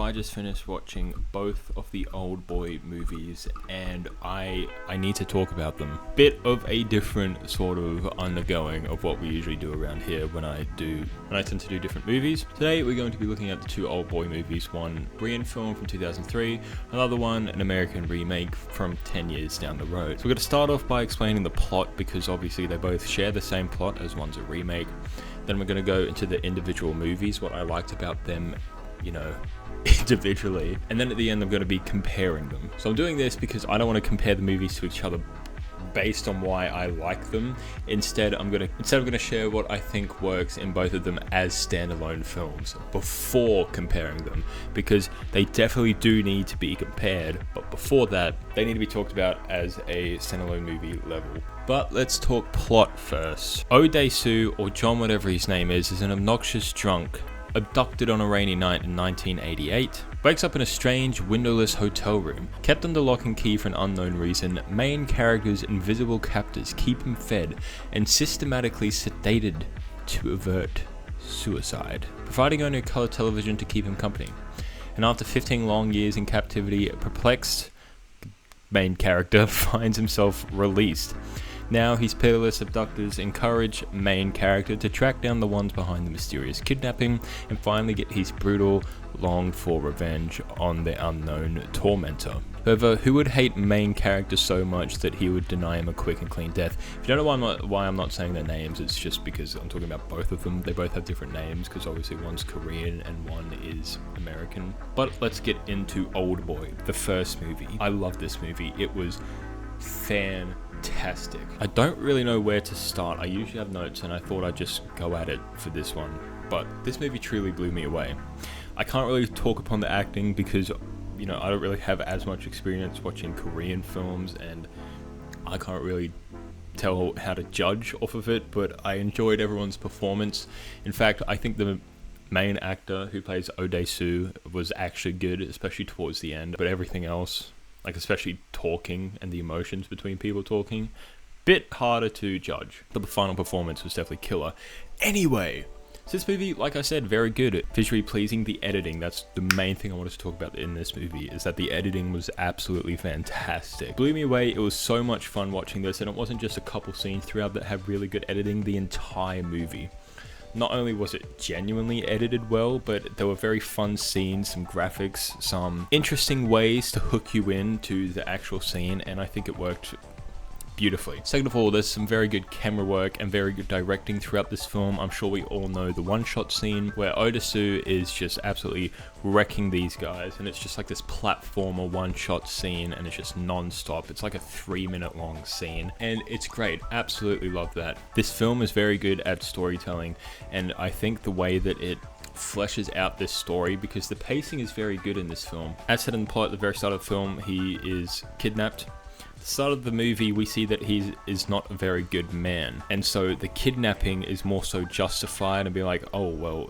I just finished watching both of the Oldboy movies and I need to talk about them. Bit of a different sort of undergoing of what we usually do around here when I tend to do different movies. Today we're going to be looking at the two Oldboy movies, one Korean film from 2003, another one an American remake from 10 years down the road. So we're going to start off by explaining the plot because obviously they both share the same plot as one's a remake. Then we're going to go into the individual movies, what I liked about them, individually. And then at the end, I'm going to be comparing them. So I'm doing this because I don't want to compare the movies to each other based on why I like them. Instead, I'm going to share what I think works in both of them as standalone films before comparing them, because they definitely do need to be compared. But before that, they need to be talked about as a standalone movie level. But let's talk plot first. Oh Dae-soo, or John whatever his name is an obnoxious drunk abducted on a rainy night in 1988, wakes up in a strange, windowless hotel room. Kept under lock and key for an unknown reason, main character's invisible captors keep him fed and systematically sedated to avert suicide, providing only a color television to keep him company. And after 15 long years in captivity, perplexed main character finds himself released. Now, his pitiless abductors encourage main character to track down the ones behind the mysterious kidnapping and finally get his brutal, longed-for revenge on the unknown tormentor. However, who would hate main character so much that he would deny him a quick and clean death? If you don't know why I'm not saying their names, it's just because I'm talking about both of them. They both have different names because obviously one's Korean and one is American. But let's get into Oldboy, the first movie. I love this movie. It was fantastic. I don't really know where to start. I usually have notes and I thought I'd just go at it for this one, but this movie truly blew me away. I can't really talk upon the acting because I don't really have as much experience watching Korean films and I can't really tell how to judge off of it, but I enjoyed everyone's performance. In fact, I think the main actor who plays Oh Dae-soo was actually good, especially towards the end, but everything else, like especially talking and the emotions between people talking, bit harder to judge. But the final performance was definitely killer. Anyway, so this movie, like I said, very good. Visually pleasing. The editing, that's the main thing I wanted to talk about in this movie, is that the editing was absolutely fantastic. Blew me away. It was so much fun watching this, and it wasn't just a couple scenes throughout that had really good editing. The entire movie. Not only was it genuinely edited well, but there were very fun scenes, some graphics, some interesting ways to hook you in to the actual scene, and I think it worked beautifully. Second of all, there's some very good camera work and very good directing throughout this film. I'm sure we all know the one-shot scene where Oh Dae-soo is just absolutely wrecking these guys, and it's just like this platformer one-shot scene, and it's just non-stop. It's like a 3-minute long scene, and it's great. Absolutely love that. This film is very good at storytelling, and I think the way that it fleshes out this story, because the pacing is very good in this film. As said in the plot at the very start of the film, he is kidnapped. Start of the movie, we see that he is not a very good man, and so the kidnapping is more so justified and be like, oh well,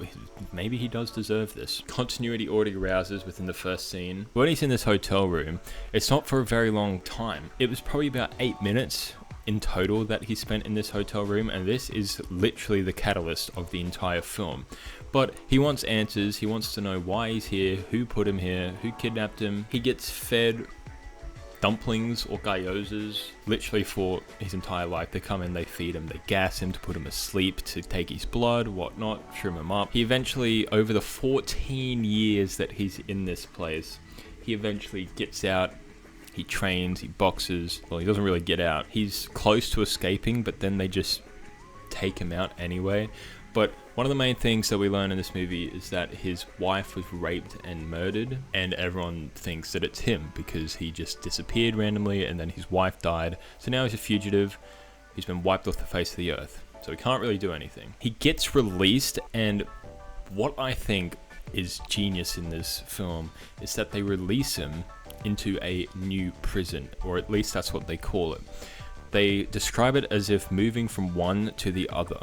maybe he does deserve this. Continuity already rouses within the first scene. When he's in this hotel room, it's not for a very long time. It was probably about 8 minutes in total that he spent in this hotel room, and this is literally the catalyst of the entire film. But he wants answers. He wants to know why he's here, who put him here, who kidnapped him. He gets fed dumplings or gyozas literally for his entire life. They come in, they feed him, they gas him to put him asleep, to take his blood, whatnot, trim him up. He eventually, over the 14 years that he's in this place, he eventually gets out. He trains, he boxes. Well, he doesn't really get out. He's close to escaping, but then they just take him out anyway. But one of the main things that we learn in this movie is that his wife was raped and murdered, and everyone thinks that it's him because he just disappeared randomly and then his wife died. So now he's a fugitive. He's been wiped off the face of the earth. So he can't really do anything. He gets released, and what I think is genius in this film is that they release him into a new prison, or at least that's what they call it. They describe it as if moving from one to the other,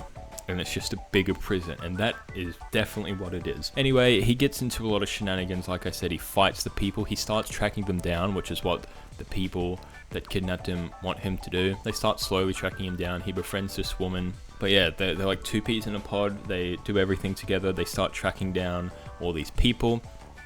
and it's just a bigger prison, and that is definitely what it is. Anyway, he gets into a lot of shenanigans. Like I said, he fights the people. He starts tracking them down, which is what the people that kidnapped him want him to do. They start slowly tracking him down. He befriends this woman. But yeah, they're like two peas in a pod. They do everything together. They start tracking down all these people.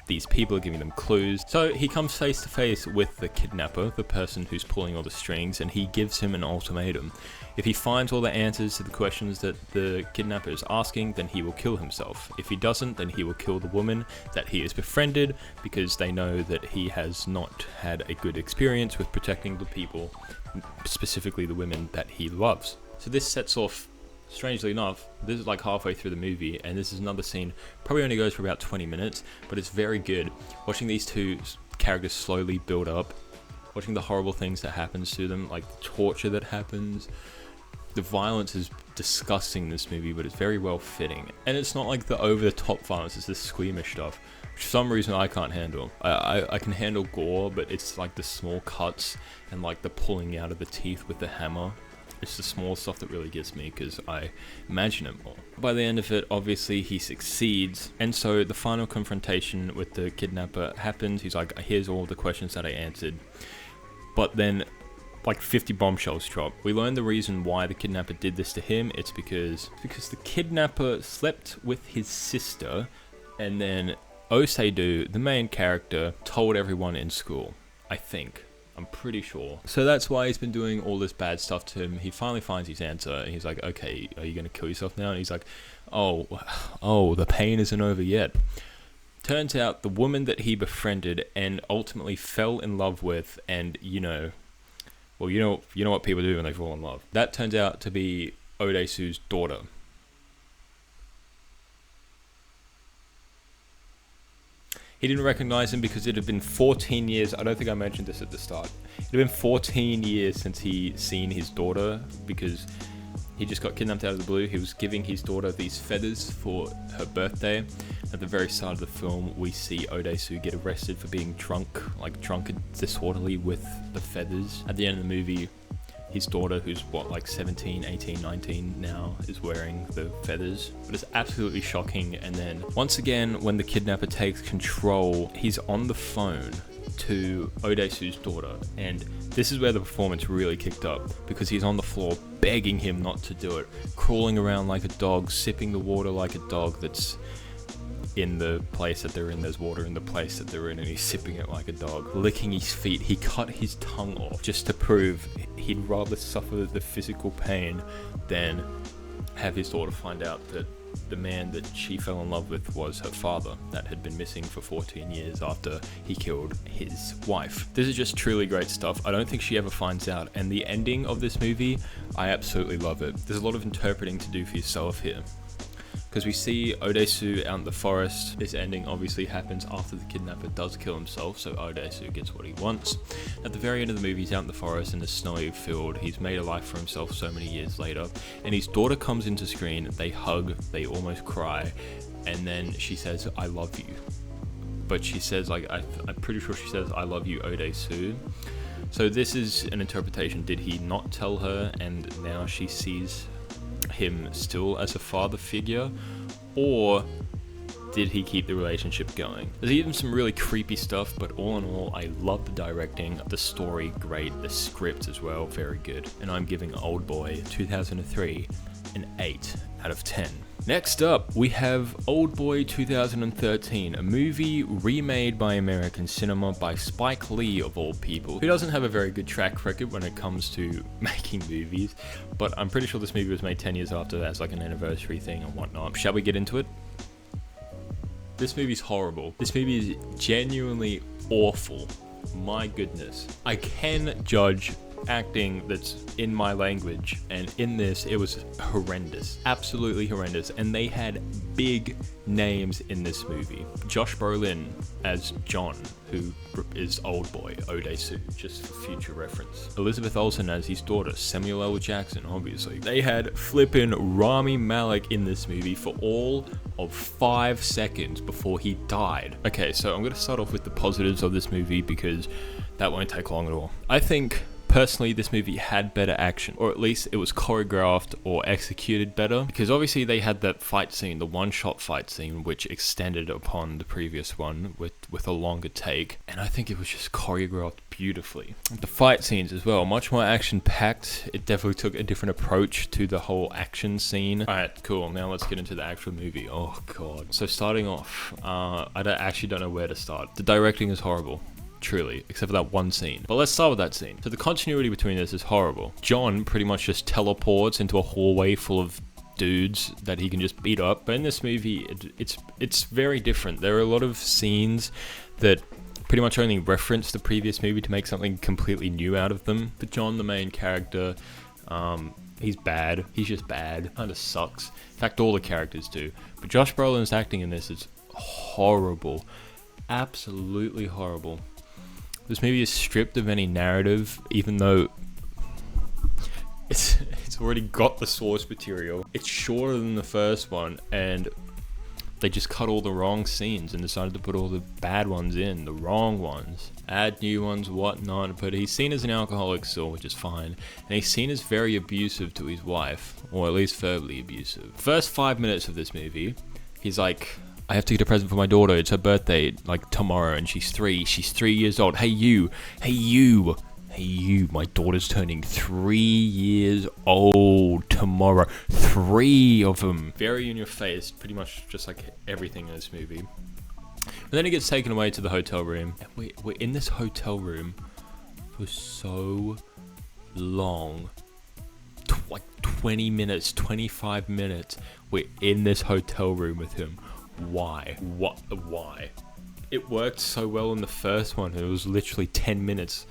these people are giving them clues. So he comes face to face with the kidnapper, the person who's pulling all the strings, and he gives him an ultimatum. If he finds all the answers to the questions that the kidnapper is asking, then he will kill himself. If he doesn't, then he will kill the woman that he has befriended, because they know that he has not had a good experience with protecting the people, specifically the women that he loves. So this sets off, strangely enough, this is like halfway through the movie, and this is another scene, probably only goes for about 20 minutes, but it's very good. Watching these two characters slowly build up, watching the horrible things that happens to them, like the torture that happens. The violence is disgusting in this movie, but it's very well fitting. And it's not like the over-the-top violence, it's this squeamish stuff, which for some reason I can't handle. I can handle gore, but it's like the small cuts and like the pulling out of the teeth with the hammer. It's the small stuff that really gets me, because I imagine it more. By the end of it, obviously he succeeds, and so the final confrontation with the kidnapper happens. He's like, here's all the questions that I answered. But then like 50 bombshells drop. We learn the reason why the kidnapper did this to him. It's because the kidnapper slept with his sister, and then Oseidu, the main character, told everyone in school, I think. I'm pretty sure. So that's why he's been doing all this bad stuff to him. He finally finds his answer, and he's like, okay, are you going to kill yourself now? And he's like, oh, the pain isn't over yet. Turns out the woman that he befriended and ultimately fell in love with, and you know what people do when they fall in love. That turns out to be Odesu's daughter. He didn't recognize him because it had been 14 years. I don't think I mentioned this at the start. It had been 14 years since he'd seen his daughter, because he just got kidnapped out of the blue. He was giving his daughter these feathers for her birthday. At the very start of the film, we see Odesu get arrested for being drunk and disorderly with the feathers. At the end of the movie, his daughter, who's like 17, 18, 19 now, is wearing the feathers. But it's absolutely shocking. And then once again, when the kidnapper takes control, he's on the phone to Odesu's daughter, and this is where the performance really kicked up, because he's on the floor begging him not to do it, crawling around like a dog, sipping the water like a dog that's in the place that they're in. There's water in the place that they're in, and he's sipping it like a dog, licking his feet. He cut his tongue off just to prove he'd rather suffer the physical pain than have his daughter find out that the man that she fell in love with was her father, that had been missing for 14 years after he killed his wife. This is just truly great stuff. I don't think she ever finds out, and the ending of this movie, I absolutely love it. There's a lot of interpreting to do for yourself here, because we see Odesu out in the forest. This ending obviously happens after the kidnapper does kill himself, so Odesu gets what he wants. At the very end of the movie, he's out in the forest in a snowy field. He's made a life for himself so many years later, and his daughter comes into screen. They hug, they almost cry, and then she says, I love you. But she says, like, I'm pretty sure she says, I love you, Odesu. So this is an interpretation. Did he not tell her, and now she sees him still as a father figure, or did he keep the relationship going? There's even some really creepy stuff, but all in all, I love the directing, the story great, the script as well, very good, and I'm giving Oldboy 2003 an 8 out of 10. Next up, we have Oldboy 2013, a movie remade by American cinema by Spike Lee, of all people, who doesn't have a very good track record when it comes to making movies, but I'm pretty sure this movie was made 10 years after as like an anniversary thing and whatnot. Shall we get into it? This movie's horrible. This movie is genuinely awful. My goodness. I can judge acting that's in my language, and in this it was horrendous, absolutely horrendous. And they had big names in this movie. Josh Brolin as John, who is Oldboy, Odesu, just for future reference. Elizabeth Olsen as his daughter, Samuel L. Jackson, obviously. They had flippin' Rami Malek in this movie for all of 5 seconds before he died. Okay, so I'm gonna start off with the positives of this movie, because that won't take long at all. I think Personally, this movie had better action, or at least it was choreographed or executed better, because obviously they had that fight scene, the one-shot fight scene, which extended upon the previous one with a longer take, and I think it was just choreographed beautifully. The fight scenes as well, much more action-packed. It definitely took a different approach to the whole action scene. Alright, cool, now let's get into the actual movie. Oh god. So starting off, actually don't know where to start. The directing is horrible. Truly, except for that one scene. But let's start with that scene. So the continuity between this is horrible. John pretty much just teleports into a hallway full of dudes that he can just beat up. But in this movie, it's very different. There are a lot of scenes that pretty much only reference the previous movie to make something completely new out of them. But John, the main character, he's bad. He's just bad. Kinda sucks. In fact, all the characters do. But Josh Brolin's acting in this is horrible. Absolutely horrible. This movie is stripped of any narrative, even though it's already got the source material. It's shorter than the first one, and they just cut all the wrong scenes and decided to put all the bad ones in, the wrong ones. Add new ones, whatnot, but he's seen as an alcoholic still, which is fine. And he's seen as very abusive to his wife, or at least verbally abusive. First 5 minutes of this movie, he's like, I have to get a present for my daughter. It's her birthday, like, tomorrow, and she's 3. She's 3 years old. Hey, you. My daughter's turning 3 years old tomorrow. 3 of them. Very in your face, pretty much just like everything in this movie. And then he gets taken away to the hotel room. And we're in this hotel room for so long. Like 20 minutes, 25 minutes. We're in this hotel room with him. Why? Why? It worked so well in the first one. It was literally 10 minutes,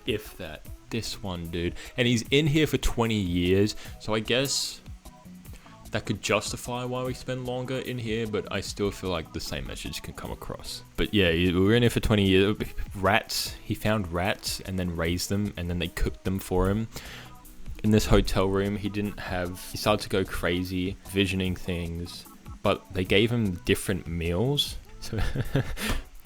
if that. This one, dude. And he's in here for 20 years, so I guess that could justify why we spend longer in here, but I still feel like the same message can come across. But yeah, we were in here for 20 years. Rats. He found rats and then raised them, and then they cooked them for him. In this hotel room, he started to go crazy, visioning things. But they gave him different meals. So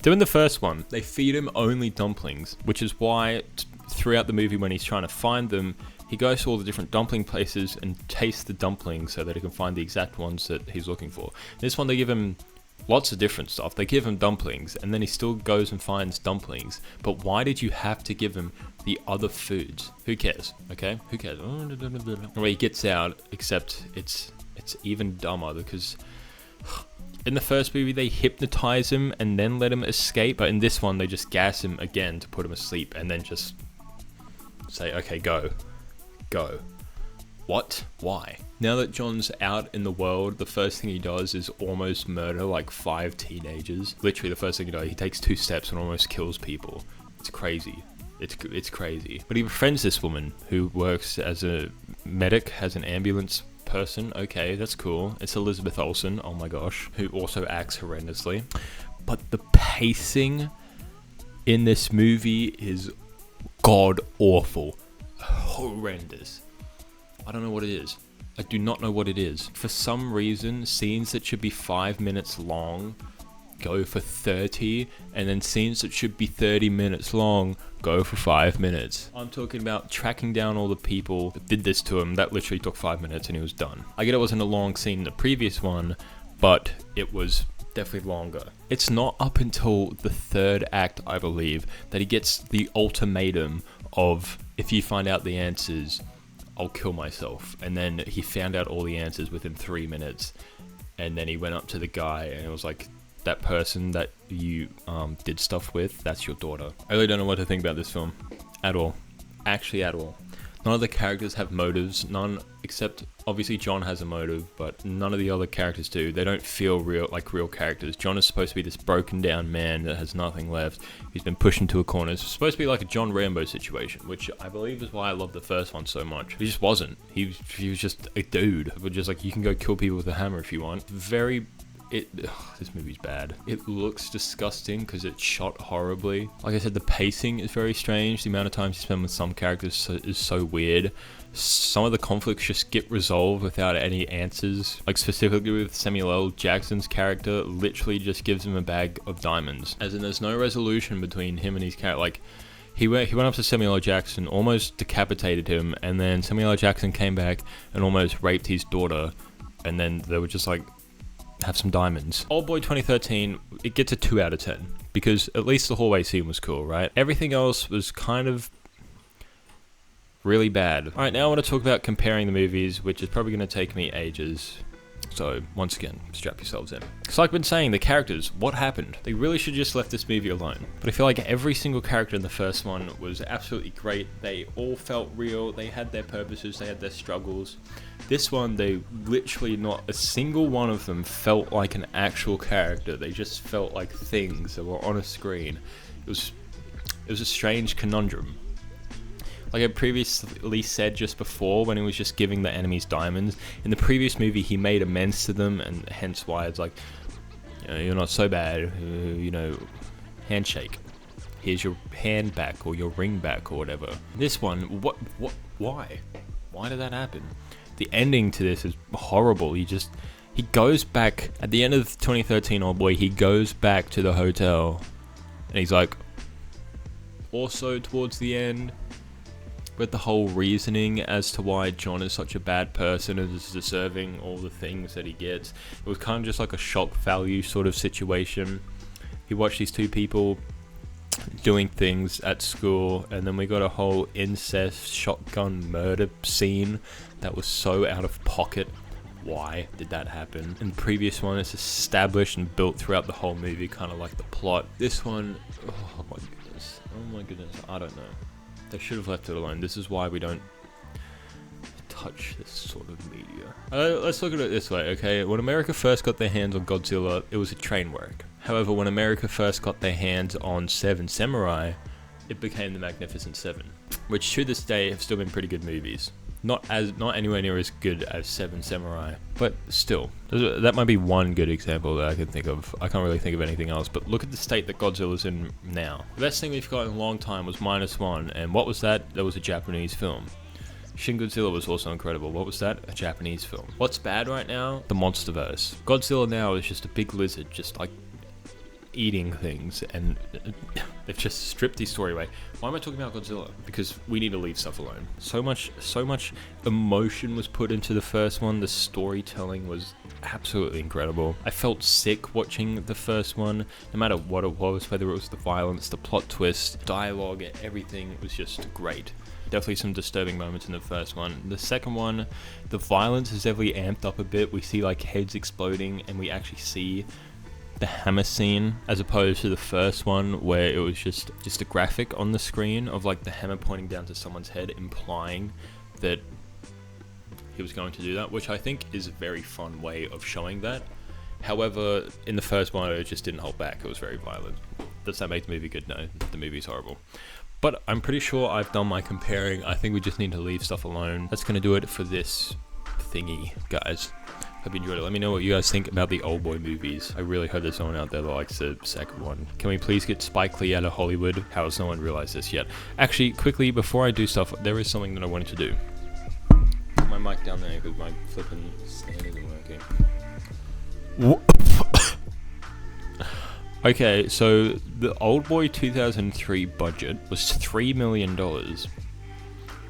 doing the first one, they feed him only dumplings, which is why throughout the movie when he's trying to find them, he goes to all the different dumpling places and tastes the dumplings so that he can find the exact ones that he's looking for. This one, they give him lots of different stuff. They give him dumplings, and then he still goes and finds dumplings. But why did you have to give him the other foods? Who cares? Okay? Who cares? Well, he gets out, except it's even dumber because in the first movie, they hypnotize him and then let him escape. But in this one, they just gas him again to put him asleep and then just say, okay, go. Go. What? Why? Now that John's out in the world, the first thing he does is almost murder like 5 teenagers. Literally, the first thing he does, he takes 2 steps and almost kills people. It's crazy. It's crazy. But he befriends this woman who works as a medic, as an ambulance person. Okay, that's cool. It's Elizabeth Olsen, oh my gosh, who also acts horrendously. But the pacing in this movie is god awful. Horrendous. I don't know what it is. I do not know what it is. For some reason, scenes that should be 5 minutes long go for 30, and then scenes that should be 30 minutes long go for 5 minutes. I'm talking about tracking down all the people that did this to him. That literally took 5 minutes and he was done. I get it wasn't a long scene in the previous one, but it was definitely longer. It's not up until the 3rd act, I believe, that he gets the ultimatum of, if you find out the answers, I'll kill myself. And then he found out all the answers within 3 minutes, and then he went up to the guy and it was like, that person that you did stuff with, that's your daughter. I really don't know what to think about this film at all. Actually at all. None of the characters have motives. None, except obviously John has a motive, but none of the other characters do. They don't feel real, like real characters. John is supposed to be this broken down man that has nothing left. He's been pushed into a corner. It's supposed to be like a John Rambo situation, which I believe is why I love the first one so much. He just wasn't. He was just a dude. But just like, you can go kill people with a hammer if you want. This movie's bad. It looks disgusting because it's shot horribly. Like I said, the pacing is very strange. The amount of time you spend with some characters is so weird. Some of the conflicts just get resolved without any answers. Like specifically with Samuel L. Jackson's character, literally just gives him a bag of diamonds. As in, there's no resolution between him and his character. Like, He went up to Samuel L. Jackson, almost decapitated him, and then Samuel L. Jackson came back and almost raped his daughter, and then they were just like, have some diamonds. Oldboy 2013, it gets a 2 out of 10, because at least the hallway scene was cool, right? Everything else was kind of really bad. Alright, now I want to talk about comparing the movies, which is probably going to take me ages. So, once again, strap yourselves in. Because like I've been saying, the characters, what happened? They really should just left this movie alone. But I feel like every single character in the first one was absolutely great. They all felt real. They had their purposes. They had their struggles. This one, they literally not a single one of them felt like an actual character. They just felt like things that were on a screen. It was a strange conundrum. Like I previously said just before, when he was just giving the enemies diamonds, in the previous movie he made amends to them, and hence why it's like, you know, you're not so bad, you know, handshake. Here's your hand back, or your ring back, or whatever. This one, why? Why did that happen? The ending to this is horrible. He goes back, at the end of 2013 Oldboy, he goes back to the hotel, and he's like, also towards the end, with the whole reasoning as to why John is such a bad person and is deserving all the things that he gets. It was kind of just like a shock value sort of situation. He watched these two people doing things at school, and then we got a whole incest shotgun murder scene that was so out of pocket. Why did that happen? In the previous one, it's established and built throughout the whole movie, kind of like the plot. This one, oh my goodness, I don't know. They should have left it alone. This is why we don't touch this sort of media. Let's look at it this way, okay? When America first got their hands on Godzilla, it was a train wreck. However, when America first got their hands on Seven Samurai, it became the Magnificent Seven, which to this day have still been pretty good movies. Not anywhere near as good as Seven Samurai, but still, that might be one good example that I can think of. I can't really think of anything else, but look at the state that Godzilla's in now. The best thing we've got in a long time was -1, and what was that? That was a Japanese film. Shin Godzilla was also incredible. What was that? A Japanese film. What's bad right now? The Monsterverse. Godzilla now is just a big lizard, just like eating things, and they've just stripped the story away. Why am I talking about Godzilla? Because we need to leave stuff alone. So much emotion was put into the first one. The storytelling was absolutely incredible. I felt sick watching the first one, no matter what it was, whether it was the violence, the plot twist, dialogue, everything was just great. Definitely some disturbing moments in the first one. The second one, the violence is definitely amped up a bit. We see like heads exploding, and we actually see the hammer scene, as opposed to the first one where it was just a graphic on the screen of like the hammer pointing down to someone's head, implying that he was going to do that, which I think is a very fun way of showing that. However, in the first one it just didn't hold back. It was very violent. Does that make the movie good? No, the movie's horrible. But I'm pretty sure I've done my comparing. I think we just need to leave stuff alone. That's gonna do it for this thingy, guys. Hope you enjoyed it. Let me know what you guys think about the Oldboy movies. I really hope there's someone out there that likes the second one. Can we please get Spike Lee out of Hollywood? How has no one realized this yet? Actually, quickly, before I do stuff, there is something that I wanted to do. Put my mic down there because my flipping stand isn't working. Okay, so the Oldboy 2003 budget was $3 million.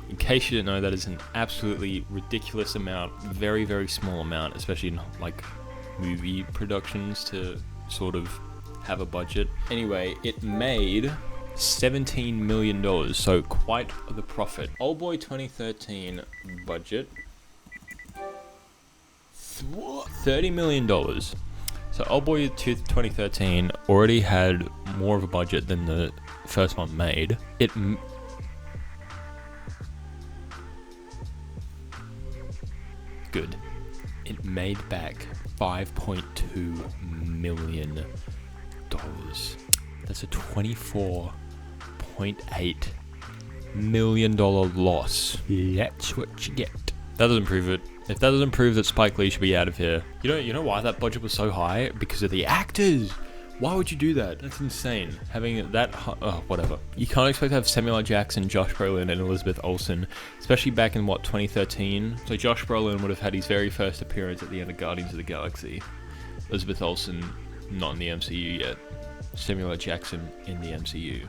In case you didn't know, that is an absolutely ridiculous amount, very, very small amount, especially in like movie productions to sort of have a budget. Anyway, it made $17 million, so quite the profit. Oldboy 2013 budget, $30 million. So Oldboy 2013 already had more of a budget than the first one made. Good. It made back $5.2 million. That's a $24.8 million loss. That's what you get. That doesn't prove it. If that doesn't prove that Spike Lee should be out of here. You know why that budget was so high? Because of the actors. Why would you do that? That's insane. Having that, whatever. You can't expect to have Samuel L. Jackson, Josh Brolin, and Elizabeth Olsen, especially back in, 2013? So Josh Brolin would have had his very first appearance at the end of Guardians of the Galaxy. Elizabeth Olsen, not in the MCU yet. Samuel L. Jackson in the MCU.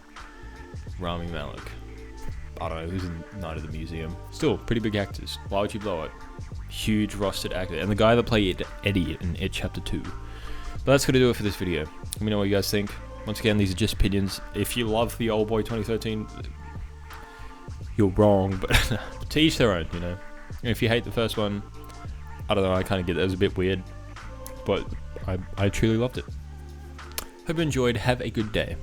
Rami Malek. I don't know, who's in Night of the Museum. Still, pretty big actors. Why would you blow it? Huge rostered actor. And the guy that played Eddie in It Chapter 2. But that's going to do it for this video. Let me know what you guys think. Once again, these are just opinions. If you love the Oldboy 2013, you're wrong, but to each their own, you know. And if you hate the first one, I don't know, I kind of get that. It was a bit weird, but I truly loved it. Hope you enjoyed. Have a good day.